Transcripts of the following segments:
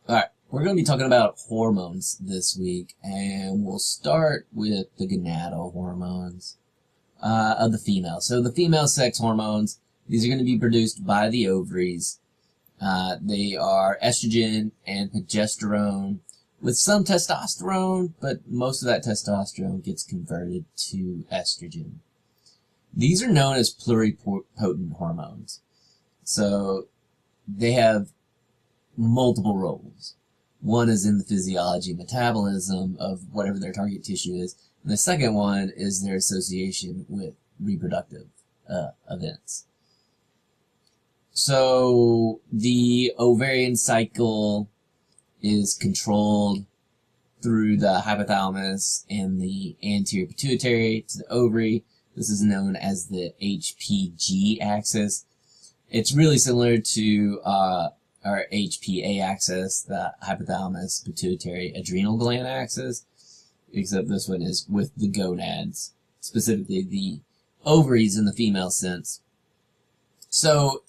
Alright, we're going to be talking about hormones this week, and we'll start with the gonadal hormones of the female. So the female sex hormones, these are going to be produced by the ovaries. They are estrogen and progesterone with some testosterone, but most of that testosterone gets converted to estrogen. These are known as pluripotent hormones. So they have multiple roles. One is in the physiology and metabolism of whatever their target tissue is, and the second one is their association with reproductive events. So the ovarian cycle is controlled through the hypothalamus and the anterior pituitary to the ovary. This is known as the HPG axis. It's really similar to our HPA axis, the hypothalamus pituitary adrenal gland axis, except this one is with the gonads, specifically the ovaries in the female sense. So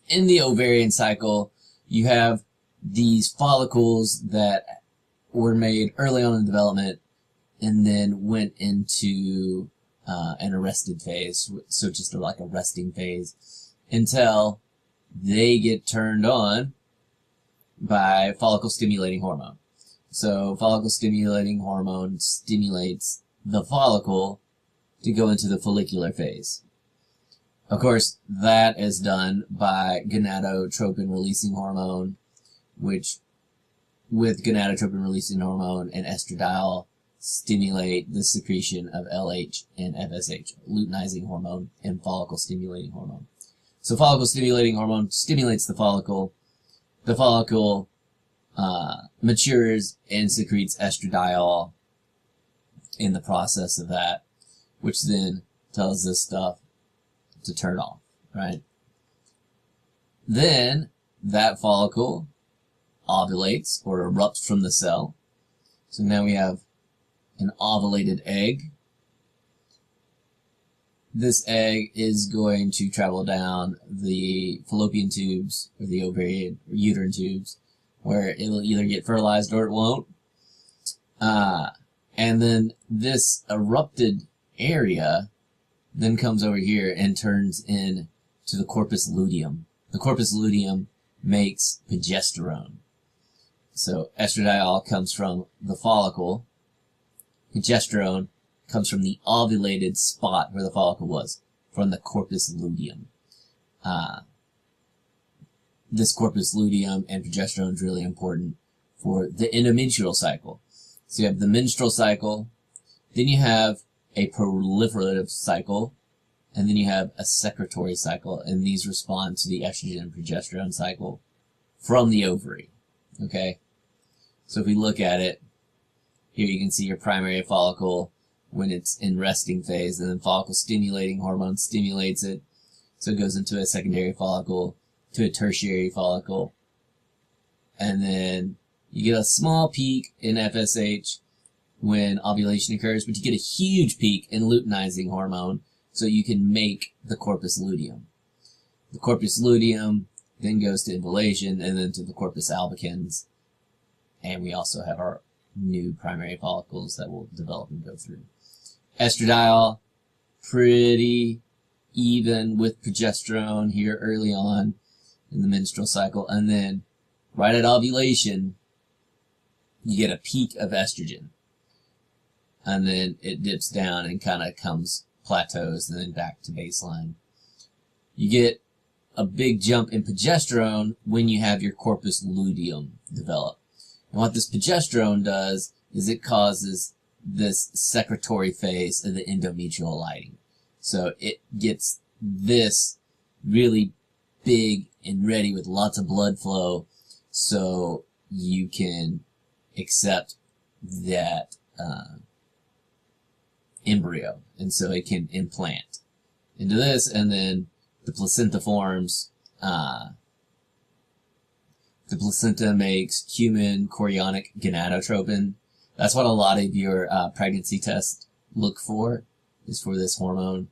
in the ovarian cycle, you have these follicles that were made early on in development and then went into an arrested phase, so just like a resting phase, until they get turned on by follicle stimulating hormone. So follicle stimulating hormone stimulates the follicle to go into the follicular phase. Of course, that is done by gonadotropin releasing hormone, which with gonadotropin releasing hormone and estradiol stimulate the secretion of LH and FSH, luteinizing hormone and follicle stimulating hormone. So follicle stimulating hormone stimulates the follicle. The follicle matures and secretes estradiol in the process of that, which then tells this stuff to turn off, right? Then that follicle ovulates or erupts from the cell. So now we have an ovulated egg. This egg is going to travel down the fallopian tubes or the ovarian or uterine tubes, where it'll either get fertilized or it won't. And then this erupted area then comes over here and turns into the corpus luteum. The corpus luteum makes progesterone. So estradiol comes from the follicle. Progesterone comes from the ovulated spot where the follicle was, from the corpus luteum. This corpus luteum and progesterone is really important for the endometrial cycle. So you have the menstrual cycle, then you have a proliferative cycle, and then you have a secretory cycle, and these respond to the estrogen and progesterone cycle from the ovary. Okay? So if we look at it, here you can see your primary follicle when it's in resting phase, and then follicle stimulating hormone stimulates it, so it goes into a secondary follicle, to a tertiary follicle, and then you get a small peak in FSH when ovulation occurs, but you get a huge peak in luteinizing hormone, so you can make the corpus luteum. The corpus luteum then goes to involation, and then to the corpus albicans, and we also have our new primary follicles that will develop and go through. Estradiol, pretty even with progesterone here early on in the menstrual cycle, and then right at ovulation, you get a peak of estrogen, and then it dips down and kind of comes plateaus and then back to baseline. You get a big jump in progesterone when you have your corpus luteum develop. And what this progesterone does is it causes this secretory phase of the endometrial lighting. So it gets this really big and ready with lots of blood flow, so you can accept that embryo, and so it can implant into this, and then the placenta forms. The placenta makes human chorionic gonadotropin. That's what a lot of your pregnancy tests look for, is for this hormone.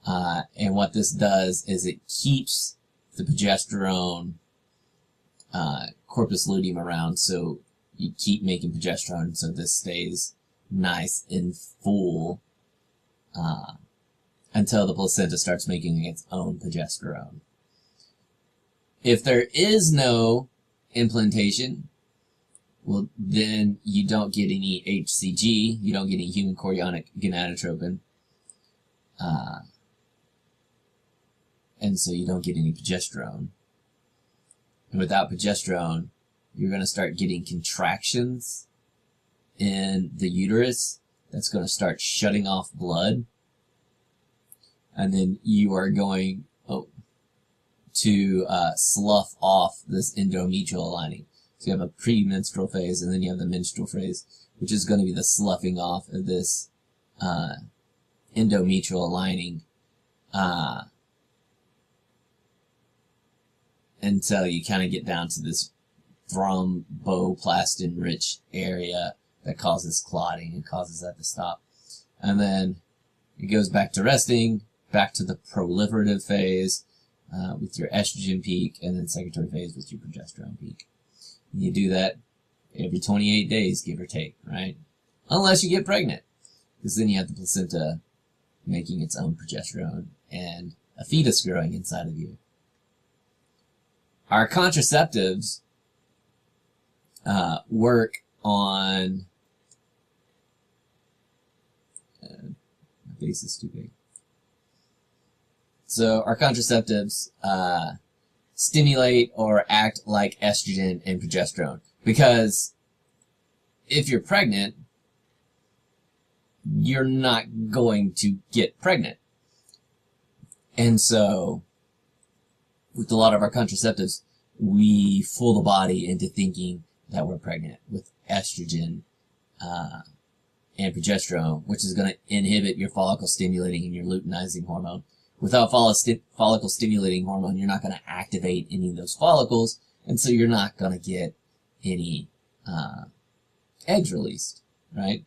And what this does is it keeps the progesterone corpus luteum around, so you keep making progesterone so this stays nice and full until the placenta starts making its own progesterone. If there is no implantation, well, then you don't get any HCG, you don't get any human chorionic gonadotropin, and so you don't get any progesterone. And without progesterone, you're going to start getting contractions in the uterus that's going to start shutting off blood. And then you are going to slough off this endometrial lining. So you have a premenstrual phase, and then you have the menstrual phase, which is going to be the sloughing off of this endometrial lining until you kind of get down to this thromboplastin-rich area that causes clotting and causes that to stop. And then it goes back to resting, back to the proliferative phase with your estrogen peak, and then secretory phase with your progesterone peak. And you do that every 28 days, give or take, right? Unless you get pregnant, because then you have the placenta making its own progesterone and a fetus growing inside of you. Our contraceptives work on... my face is too big. So our contraceptives stimulate or act like estrogen and progesterone. Because if you're pregnant, you're not going to get pregnant. And so, with a lot of our contraceptives, we fool the body into thinking that we're pregnant with estrogen and progesterone, which is going to inhibit your follicle stimulating and your luteinizing hormone. Without follicle stimulating hormone, you're not going to activate any of those follicles, and so you're not going to get any eggs released, right?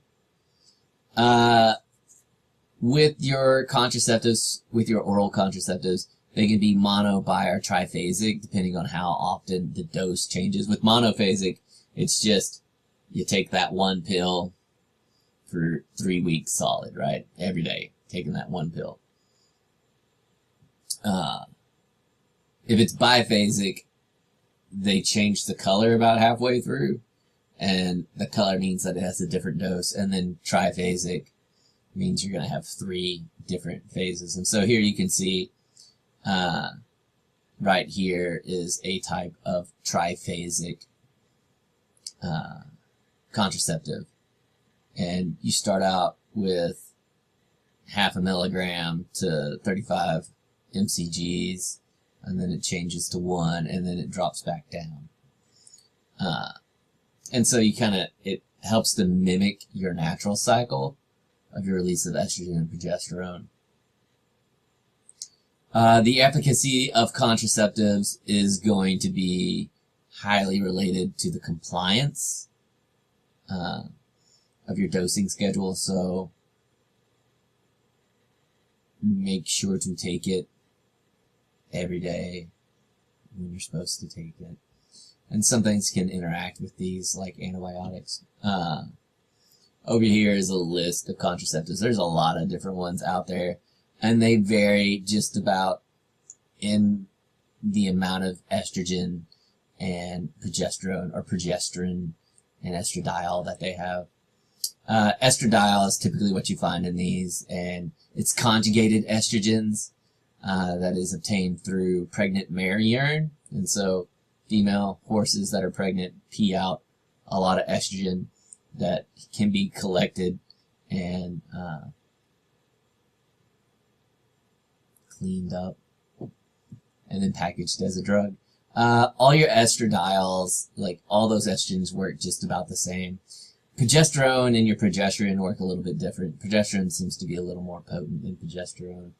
With your contraceptives, with your oral contraceptives, they can be mono, bi, or triphasic, depending on how often the dose changes. With monophasic, it's just you take that one pill for 3 weeks solid, right? Every day, taking that one pill. If it's biphasic, they change the color about halfway through, and the color means that it has a different dose. And then triphasic means you're going to have 3 different phases. And so here you can see, right here is a type of triphasic contraceptive. And you start out with 0.5 milligram to 35 mcgs, and then it changes to 1, and then it drops back down. And so you it helps to mimic your natural cycle of your release of estrogen and progesterone. The efficacy of contraceptives is going to be highly related to the compliance of your dosing schedule, so make sure to take it every day when you're supposed to take it. And some things can interact with these, like antibiotics. Over here is a list of contraceptives. There's a lot of different ones out there, and they vary just about in the amount of estrogen and progesterone, or progesterone and estradiol that they have. Estradiol is typically what you find in these, and it's conjugated estrogens that is obtained through pregnant mare urine. And so female horses that are pregnant pee out a lot of estrogen that can be collected and cleaned up and then packaged as a drug. All your estradiols, like all those estrogens, work just about the same. Progesterone and your progesterone work a little bit different. Progesterone seems to be a little more potent than progesterone.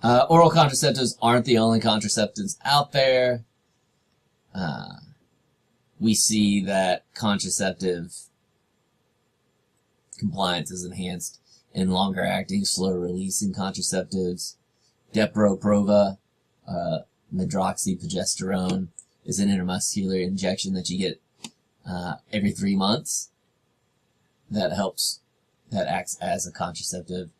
Oral contraceptives aren't the only contraceptives out there. We see that contraceptive compliance is enhanced in longer-acting, slower-releasing contraceptives. Depo-Provera, medroxyprogesterone is an intramuscular injection that you get every 3 months. That acts as a contraceptive.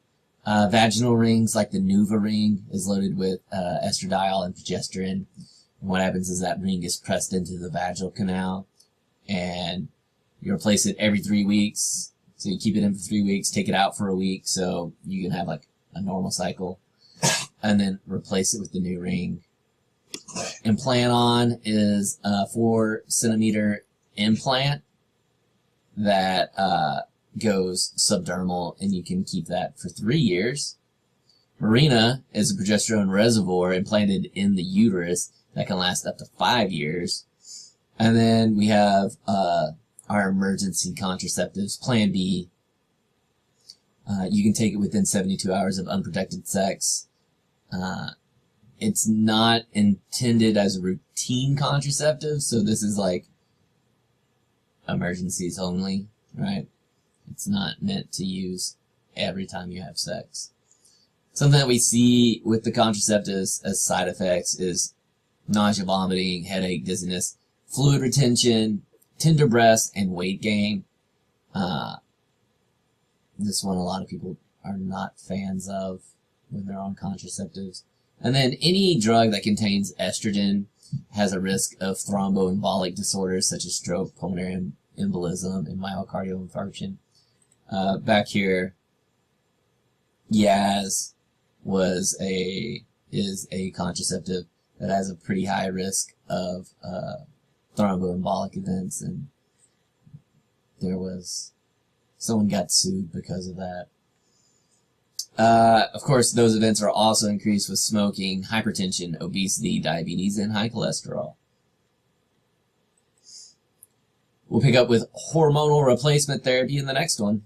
Vaginal rings, like the Nuva ring, is loaded with estradiol and progesterone. And what happens is that ring is pressed into the vaginal canal, and you replace it every 3 weeks. So you keep it in for 3 weeks, take it out for a week, so you can have like a normal cycle, and then replace it with the new ring. Implant-On is a 4-centimeter implant that goes subdermal, and you can keep that for 3 years. Mirena is a progesterone reservoir implanted in the uterus that can last up to 5 years. And then we have our emergency contraceptives, Plan B. You can take it within 72 hours of unprotected sex. It's not intended as a routine contraceptive, so this is like emergencies only, right? It's not meant to use every time you have sex. Something that we see with the contraceptives as side effects is nausea, vomiting, headache, dizziness, fluid retention, tender breasts, and weight gain. This one a lot of people are not fans of when they're on contraceptives. And then any drug that contains estrogen has a risk of thromboembolic disorders such as stroke, pulmonary embolism, and myocardial infarction. Back here, Yaz is a contraceptive that has a pretty high risk of thromboembolic events, and someone got sued because of that. Of course, those events are also increased with smoking, hypertension, obesity, diabetes, and high cholesterol. We'll pick up with hormonal replacement therapy in the next one.